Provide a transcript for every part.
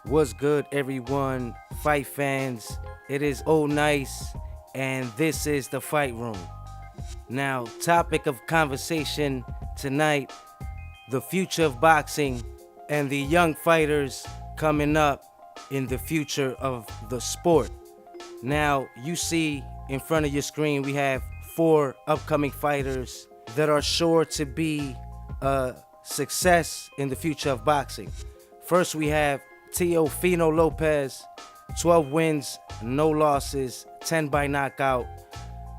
What's good, everyone? Fight fans. It is Nice, and this is the Fight Room. Now, topic of conversation tonight: the future of boxing and the young fighters coming up in the future of the sport. Now, you see in front of your screen, we have 4 upcoming fighters that are sure to be a success in the future of boxing. First, we have Fino Lopes, 12 wins, no losses, 10 by knockout.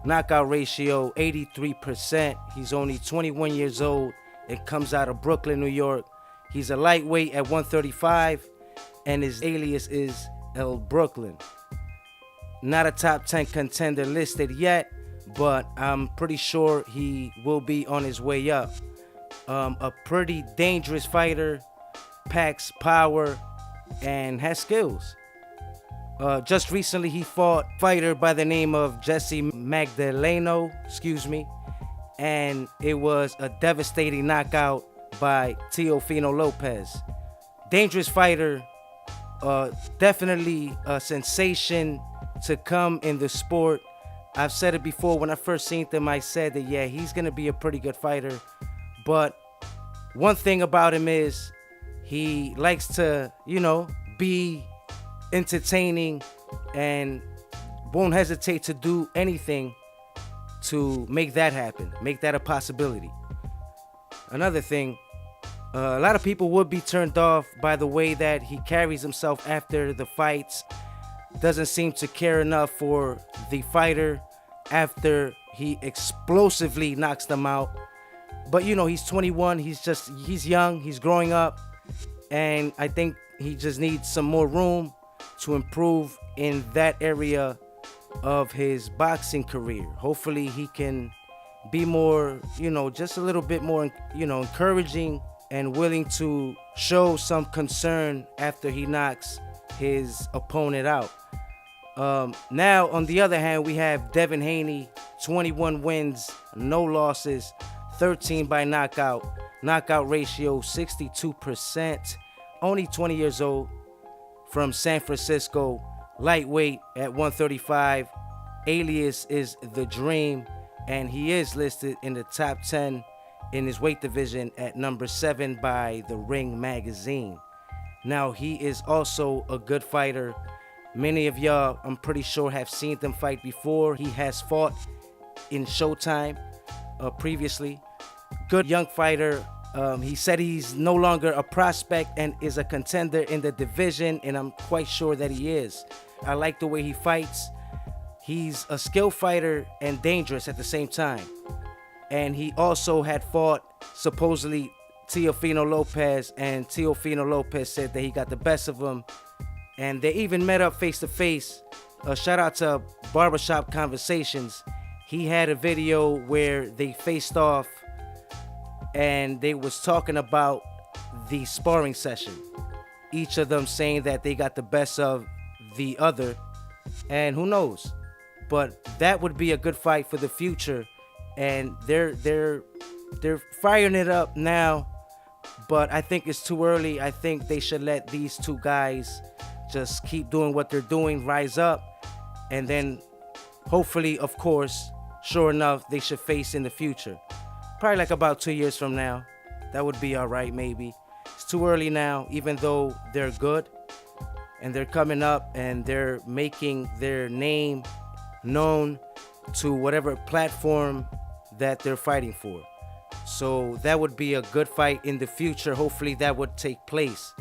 Knockout ratio 83%. He's only 21 years old and comes out of Brooklyn, New York. He's a lightweight at 135, and his alias is El Brooklyn. Not a top 10 contender listed yet, but I'm pretty sure he will be on his way up. A pretty dangerous fighter, packs power, and has skills. Just recently he fought a fighter by the name of Jesse Magdaleno, and it was a devastating knockout by Fino Lopes. Dangerous fighter, definitely a sensation to come in the sport. I've said it before, when I first seen him, I said that, yeah, he's going to be a pretty good fighter. But one thing about him is he likes to, be entertaining and won't hesitate to do anything to make that happen, make that a possibility. Another thing, a lot of people would be turned off by the way that he carries himself after the fights. Doesn't seem to care enough for the fighter after he explosively knocks them out. But he's 21, he's young, he's growing up, and I think he just needs some more room to improve in that area of his boxing career. Hopefully he can be more, just a little bit more, encouraging and willing to show some concern after he knocks his opponent out. Now, on the other hand, we have Devin Haney, 21 wins, no losses, 13 by knockout. Knockout ratio 62%. Only 20 years old, from San Francisco. Lightweight at 135. Alias is The Dream, and he is listed in the top 10 in his weight division at number 7 by the Ring magazine. Now, he is also a good fighter. Many of y'all, I'm pretty sure, have seen him fight before. He has fought in Showtime previously. Good young fighter. He said he's no longer a prospect and is a contender in the division, and I'm quite sure that he is. I like the way he fights. He's a skilled fighter and dangerous at the same time. And he also had fought, supposedly, Fino Lopes, and Fino Lopes said that he got the best of him. And they even met up face-to-face. Shout out to Barbershop Conversations. He had a video where they faced off, and they was talking about the sparring session. Each of them saying that they got the best of the other. And who knows? But that would be a good fight for the future. And they're firing it up now. But I think it's too early. I think they should let these two guys just keep doing what they're doing, rise up. And then hopefully, of course, sure enough, they should face in the future. Probably like about 2 years from now. That would be all right, maybe. It's too early now, even though they're good and they're coming up and they're making their name known to whatever platform that they're fighting for. So that would be a good fight in the future. Hopefully that would take place.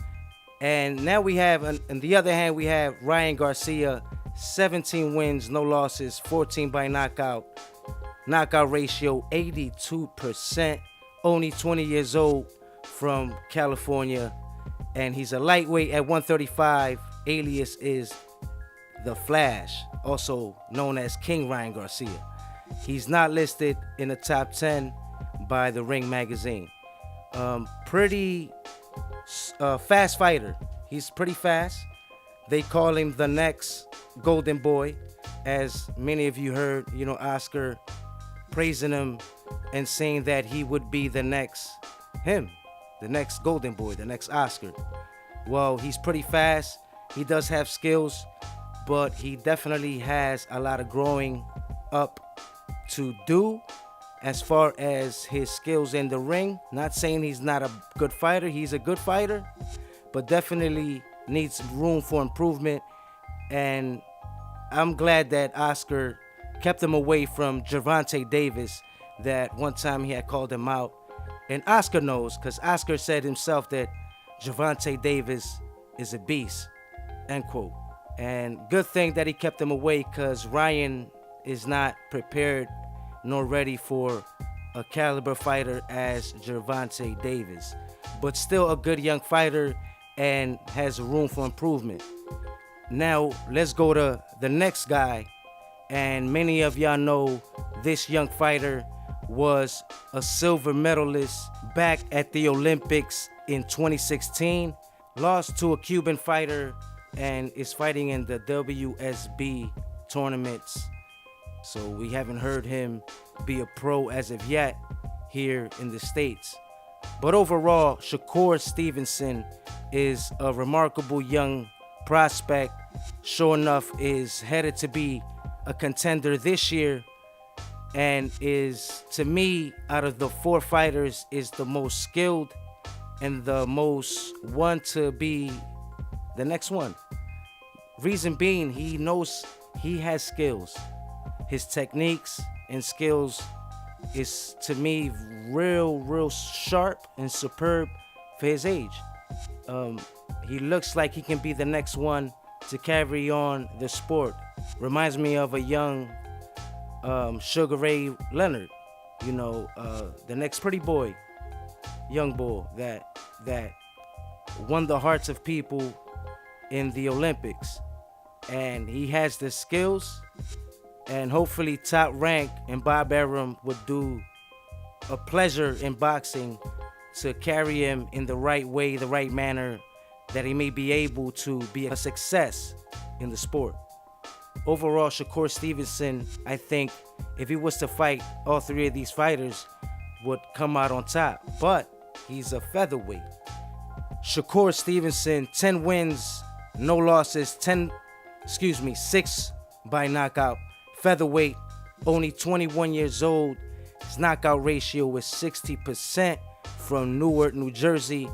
And now we have, on the other hand, we have Ryan Garcia, 17 wins, no losses, 14 by knockout. Knockout ratio 82%, only 20 years old, from California, and he's a lightweight at 135. Alias is The Flash, also known as King Ryan Garcia. He's not listed in the top 10 by the Ring magazine. Pretty fast fighter. He's pretty fast. They call him the next Golden Boy, as many of you heard, Oscar praising him and saying that he would be the next Golden Boy, the next Oscar. Well, he's pretty fast. He does have skills, but he definitely has a lot of growing up to do as far as his skills in the ring. Not saying he's not a good fighter. He's a good fighter, but definitely needs room for improvement. And I'm glad that Oscar kept him away from Gervonta Davis, that one time he had called him out. And Oscar knows, because Oscar said himself that Gervonta Davis is a beast, end quote. And good thing that he kept him away, because Ryan is not prepared nor ready for a caliber fighter as Gervonta Davis. But still a good young fighter and has room for improvement. Now, let's go to the next guy. And many of y'all know this young fighter was a silver medalist back at the Olympics in 2016. Lost to a Cuban fighter and is fighting in the WSB tournaments. So we haven't heard him be a pro as of yet here in the States. But overall, Shakur Stevenson is a remarkable young prospect. Sure enough, is headed to be a contender this year, and is, to me, out of the 4 fighters, is the most skilled and the most one to be the next one. Reason being, he knows he has skills. His techniques and skills is, to me, real sharp and superb for his age. He looks like he can be the next one to carry on the sport. Reminds me of a young Sugar Ray Leonard, the next pretty boy, young bull that won the hearts of people in the Olympics. And he has the skills, and hopefully Top Rank and Bob Arum would do a pleasure in boxing to carry him in the right way, the right manner, that he may be able to be a success in the sport. Overall, Shakur Stevenson, I think, if he was to fight all 3 of these fighters, would come out on top. But he's a featherweight. Shakur Stevenson, 10 wins, no losses, 6 by knockout. Featherweight, only 21 years old. His knockout ratio is 60%, from Newark, New Jersey,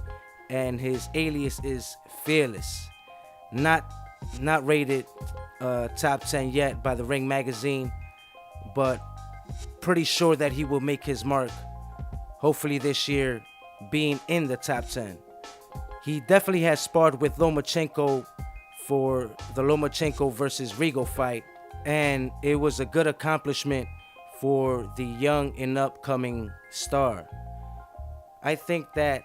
and his alias is Fearless. Not rated top 10 yet by the Ring magazine, but pretty sure that he will make his mark, hopefully this year, being in the top 10. He definitely has sparred with Lomachenko for the Lomachenko versus Regal fight, and it was a good accomplishment for the young and upcoming star. I think that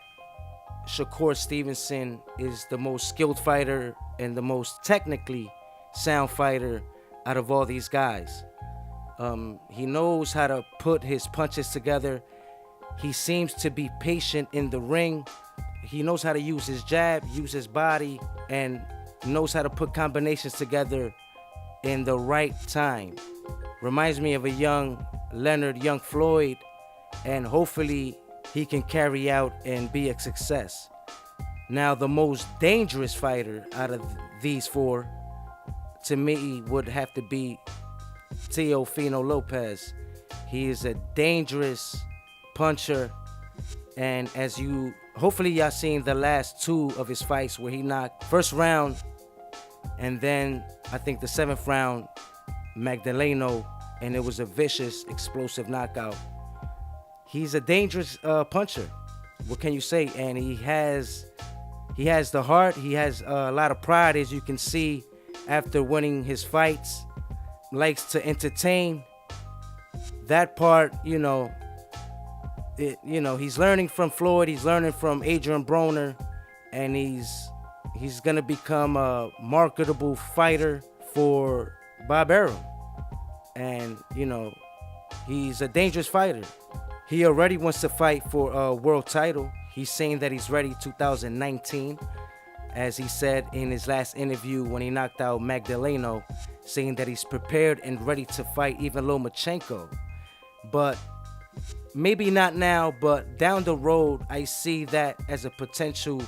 Shakur Stevenson is the most skilled fighter and the most technically sound fighter out of all these guys. He knows how to put his punches together. He seems to be patient in the ring. He knows how to use his jab, use his body, and knows how to put combinations together in the right time. Reminds me of a young Leonard, young Floyd, and hopefully he can carry out and be a success. Now, the most dangerous fighter out of these 4, to me, would have to be Fino Lopes. He is a dangerous puncher, and as you, hopefully y'all seen the last 2 of his fights where he knocked first round, and then I think the 7th round, Magdaleno, and it was a vicious, explosive knockout. He's a dangerous puncher. What can you say? And he has the heart. He has a lot of pride, as you can see after winning his fights. Likes to entertain. That part, he's learning from Floyd. He's learning from Adrian Broner, and he's gonna become a marketable fighter for Bob Arum. And he's a dangerous fighter. He already wants to fight for a world title. He's saying that he's ready 2019, as he said in his last interview when he knocked out Magdaleno, saying that he's prepared and ready to fight even Lomachenko. But maybe not now, but down the road, I see that as a potential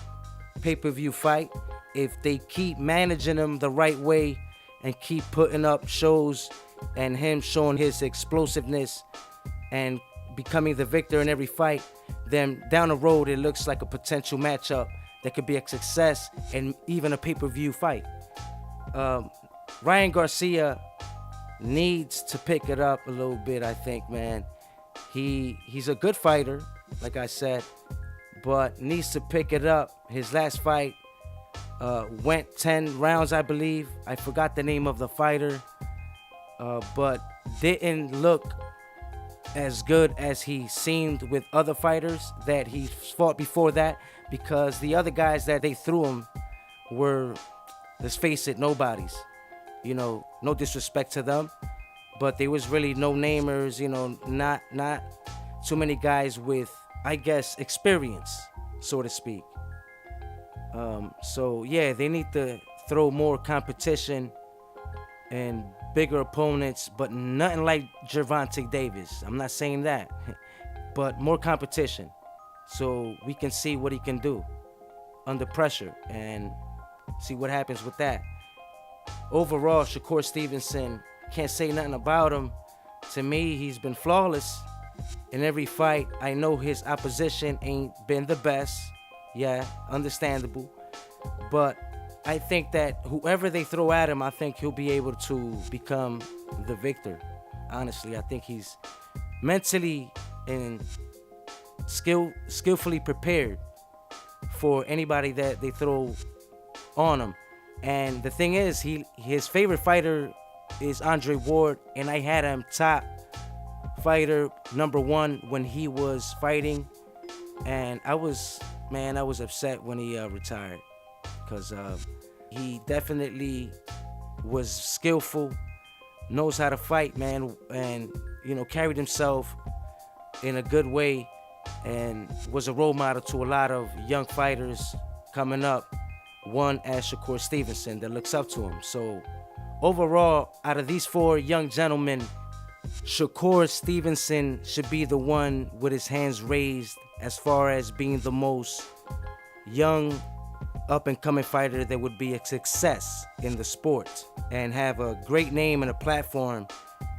pay-per-view fight. If they keep managing him the right way and keep putting up shows and him showing his explosiveness and becoming the victor in every fight, then down the road it looks like a potential matchup that could be a success and even a pay-per-view fight. Ryan Garcia needs to pick it up a little bit, I think, man. He's a good fighter, like I said, but needs to pick it up. His last fight went 10 rounds, I believe. I forgot the name of the fighter, but didn't look as good as he seemed with other fighters that he fought before that, because the other guys that they threw him were, let's face it, nobodies. You know, no disrespect to them, but there was really no-namers, you know, not too many guys with, I guess, experience, so to speak. So, yeah, they need to throw more competition and bigger opponents, but nothing like Gervonta Davis. I'm not saying that, but more competition so we can see what he can do under pressure and see what happens with that. Overall, Shakur Stevenson, can't say nothing about him. To me, he's been flawless in every fight. I know his opposition ain't been the best. Yeah, understandable. But I think that whoever they throw at him, I think he'll be able to become the victor. Honestly, I think he's mentally and skillfully prepared for anybody that they throw on him. And the thing is, his favorite fighter is Andre Ward, and I had him top fighter #1 when he was fighting, and I was upset when he retired, because he definitely was skillful, knows how to fight, man, and carried himself in a good way, and was a role model to a lot of young fighters coming up. One as Shakur Stevenson that looks up to him. So overall, out of these 4 young gentlemen, Shakur Stevenson should be the one with his hands raised as far as being the most young up-and-coming fighter that would be a success in the sport and have a great name and a platform,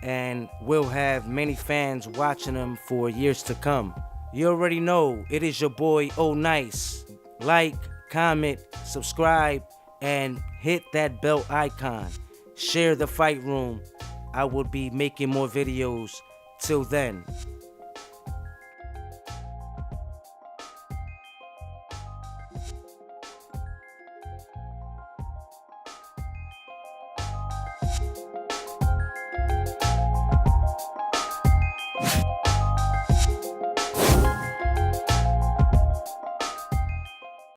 and will have many fans watching him for years to come. You already know, it is your boy O-Nice. Like, comment, subscribe, and hit that bell icon. Share the fight room. I will be making more videos. Till then.